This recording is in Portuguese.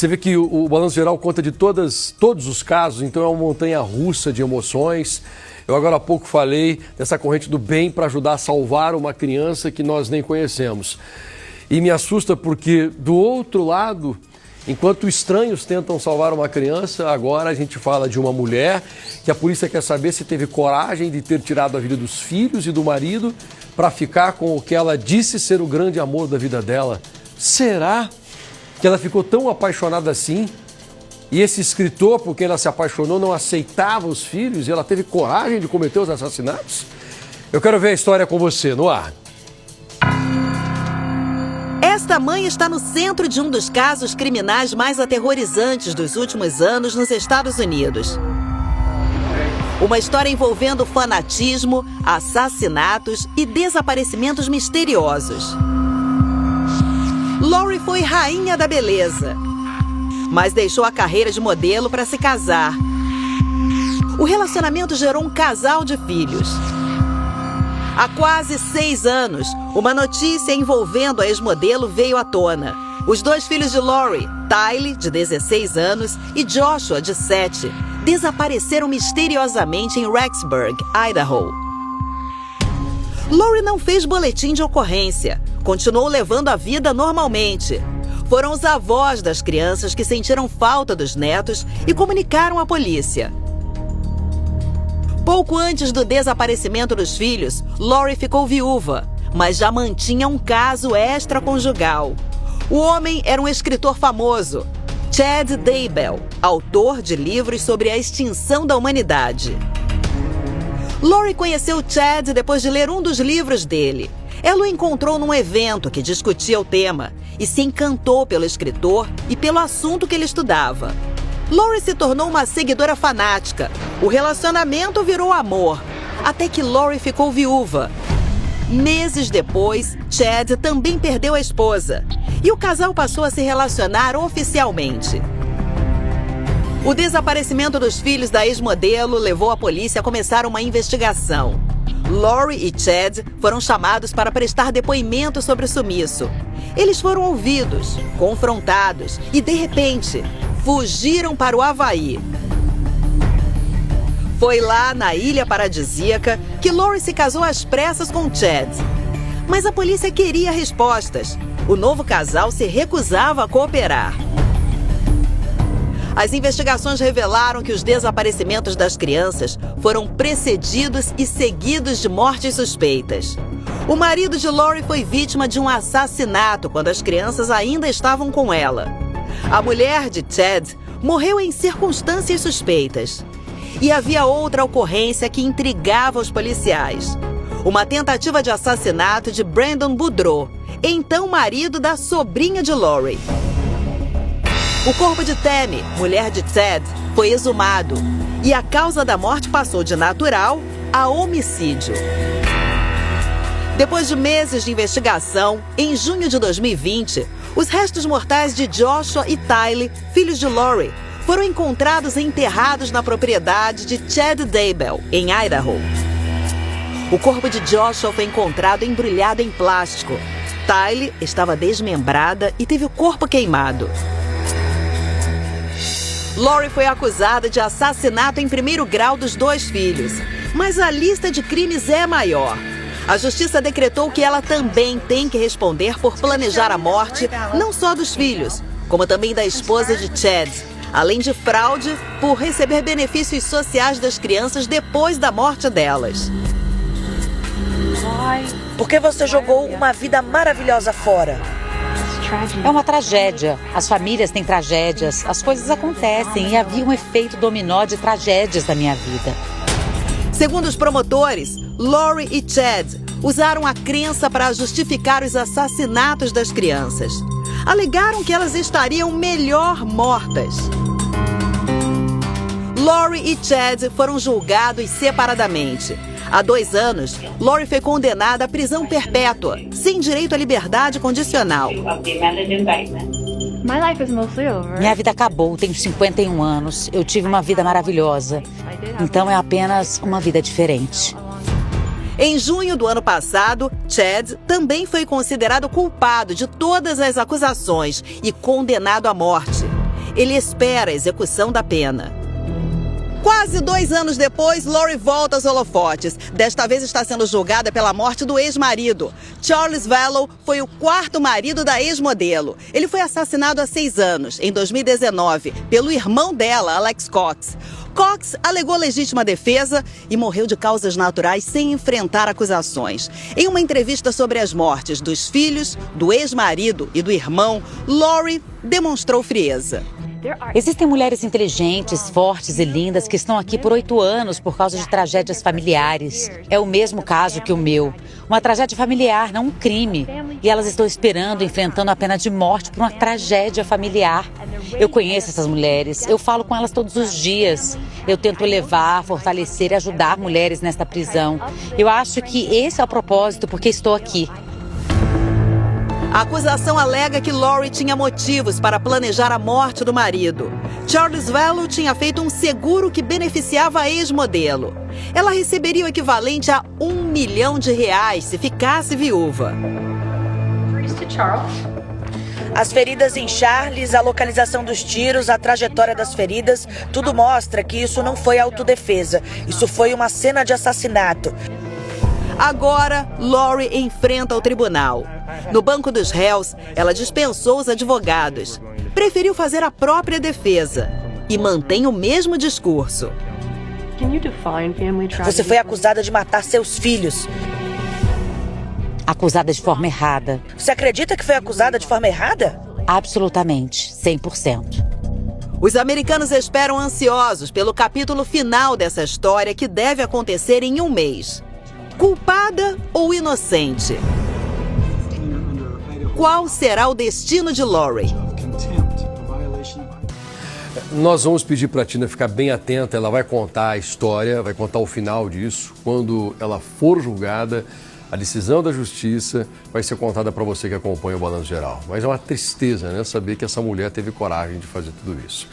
Você vê que o Balanço Geral conta de todos os casos, então é uma montanha-russa de emoções. Eu agora há pouco falei dessa corrente do bem para ajudar a salvar uma criança que nós nem conhecemos. E me assusta porque, do outro lado, enquanto estranhos tentam salvar uma criança, agora a gente fala de uma mulher que a polícia quer saber se teve coragem de ter tirado a vida dos filhos e do marido para ficar com o que ela disse ser o grande amor da vida dela. Será que ela ficou tão apaixonada assim? E esse escritor, por quem ela se apaixonou, não aceitava os filhos e ela teve coragem de cometer os assassinatos? Eu quero ver a história com você, no ar. Esta mãe está no centro de um dos casos criminais mais aterrorizantes dos últimos anos nos Estados Unidos. Uma história envolvendo fanatismo, assassinatos e desaparecimentos misteriosos. Lori foi rainha da beleza, mas deixou a carreira de modelo para se casar. O relacionamento gerou um casal de filhos. Há quase 6 anos, uma notícia envolvendo a ex-modelo veio à tona. Os 2 filhos de Lori, Tylee, de 16 anos, e Joshua, de 7, desapareceram misteriosamente em Rexburg, Idaho. Lori não fez boletim de ocorrência. Continuou levando a vida normalmente. Foram os avós das crianças que sentiram falta dos netos e comunicaram à polícia. Pouco antes do desaparecimento dos filhos, Lori ficou viúva, mas já mantinha um caso extraconjugal. O homem era um escritor famoso, Chad Daybell, autor de livros sobre a extinção da humanidade. Lori conheceu Chad depois de ler um dos livros dele. Ela o encontrou num evento que discutia o tema e se encantou pelo escritor e pelo assunto que ele estudava. Lori se tornou uma seguidora fanática. O relacionamento virou amor, até que Lori ficou viúva. Meses depois, Chad também perdeu a esposa e o casal passou a se relacionar oficialmente. O desaparecimento dos filhos da ex-modelo levou a polícia a começar uma investigação. Lori e Chad foram chamados para prestar depoimento sobre o sumiço. Eles foram ouvidos, confrontados e, de repente, fugiram para o Havaí. Foi lá, na ilha paradisíaca, que Lori se casou às pressas com Chad. Mas a polícia queria respostas. O novo casal se recusava a cooperar. As investigações revelaram que os desaparecimentos das crianças foram precedidos e seguidos de mortes suspeitas. O marido de Lori foi vítima de um assassinato quando as crianças ainda estavam com ela. A mulher de Chad morreu em circunstâncias suspeitas. E havia outra ocorrência que intrigava os policiais. Uma tentativa de assassinato de Brandon Boudreaux, então marido da sobrinha de Lori. O corpo de Tammy, mulher de Chad, foi exumado e a causa da morte passou de natural a homicídio. Depois de meses de investigação, em junho de 2020, os restos mortais de Joshua e Tylee, filhos de Lori, foram encontrados enterrados na propriedade de Chad Daybell, em Idaho. O corpo de Joshua foi encontrado embrulhado em plástico. Tylee estava desmembrada e teve o corpo queimado. Lori foi acusada de assassinato em primeiro grau dos 2 filhos, mas a lista de crimes é maior. A justiça decretou que ela também tem que responder por planejar a morte, não só dos filhos, como também da esposa de Chad, além de fraude por receber benefícios sociais das crianças depois da morte delas. Por que você jogou uma vida maravilhosa fora? É uma tragédia. As famílias têm tragédias. As coisas acontecem e havia um efeito dominó de tragédias da minha vida. Segundo os promotores, Lori e Chad usaram a crença para justificar os assassinatos das crianças. Alegaram que elas estariam melhor mortas. Lori e Chad foram julgados separadamente. Há 2 anos, Lori foi condenada à prisão perpétua, sem direito à liberdade condicional. Minha vida acabou, tenho 51 anos. Eu tive uma vida maravilhosa. Então é apenas uma vida diferente. Em junho do ano passado, Chad também foi considerado culpado de todas as acusações e condenado à morte. Ele espera a execução da pena. Quase 2 anos depois, Lori volta aos holofotes. Desta vez está sendo julgada pela morte do ex-marido. Charles Vallow foi o 4º marido da ex-modelo. Ele foi assassinado há 6 anos, em 2019, pelo irmão dela, Alex Cox. Cox alegou legítima defesa e morreu de causas naturais sem enfrentar acusações. Em uma entrevista sobre as mortes dos filhos, do ex-marido e do irmão, Lori demonstrou frieza. Existem mulheres inteligentes, fortes e lindas que estão aqui por 8 anos por causa de tragédias familiares. É o mesmo caso que o meu. Uma tragédia familiar, não um crime. E elas estão esperando, enfrentando a pena de morte por uma tragédia familiar. Eu conheço essas mulheres, eu falo com elas todos os dias. Eu tento elevar, fortalecer e ajudar mulheres nesta prisão. Eu acho que esse é o propósito porque estou aqui. A acusação alega que Lori tinha motivos para planejar a morte do marido. Charles Vallow tinha feito um seguro que beneficiava a ex-modelo. Ela receberia o equivalente a R$1 milhão se ficasse viúva. As feridas em Charles, a localização dos tiros, a trajetória das feridas, tudo mostra que isso não foi autodefesa. Isso foi uma cena de assassinato. Agora, Lori enfrenta o tribunal. No banco dos réus, ela dispensou os advogados. Preferiu fazer a própria defesa e mantém o mesmo discurso. Você foi acusada de matar seus filhos. Acusada de forma errada. Você acredita que foi acusada de forma errada? Absolutamente, 100%. Os americanos esperam ansiosos pelo capítulo final dessa história que deve acontecer em 1 mês. Culpada ou inocente? Qual será o destino de Lori? Nós vamos pedir para a Tina ficar bem atenta, ela vai contar a história, vai contar o final disso. Quando ela for julgada, a decisão da justiça vai ser contada para você que acompanha o Balanço Geral. Mas é uma tristeza, né, saber que essa mulher teve coragem de fazer tudo isso.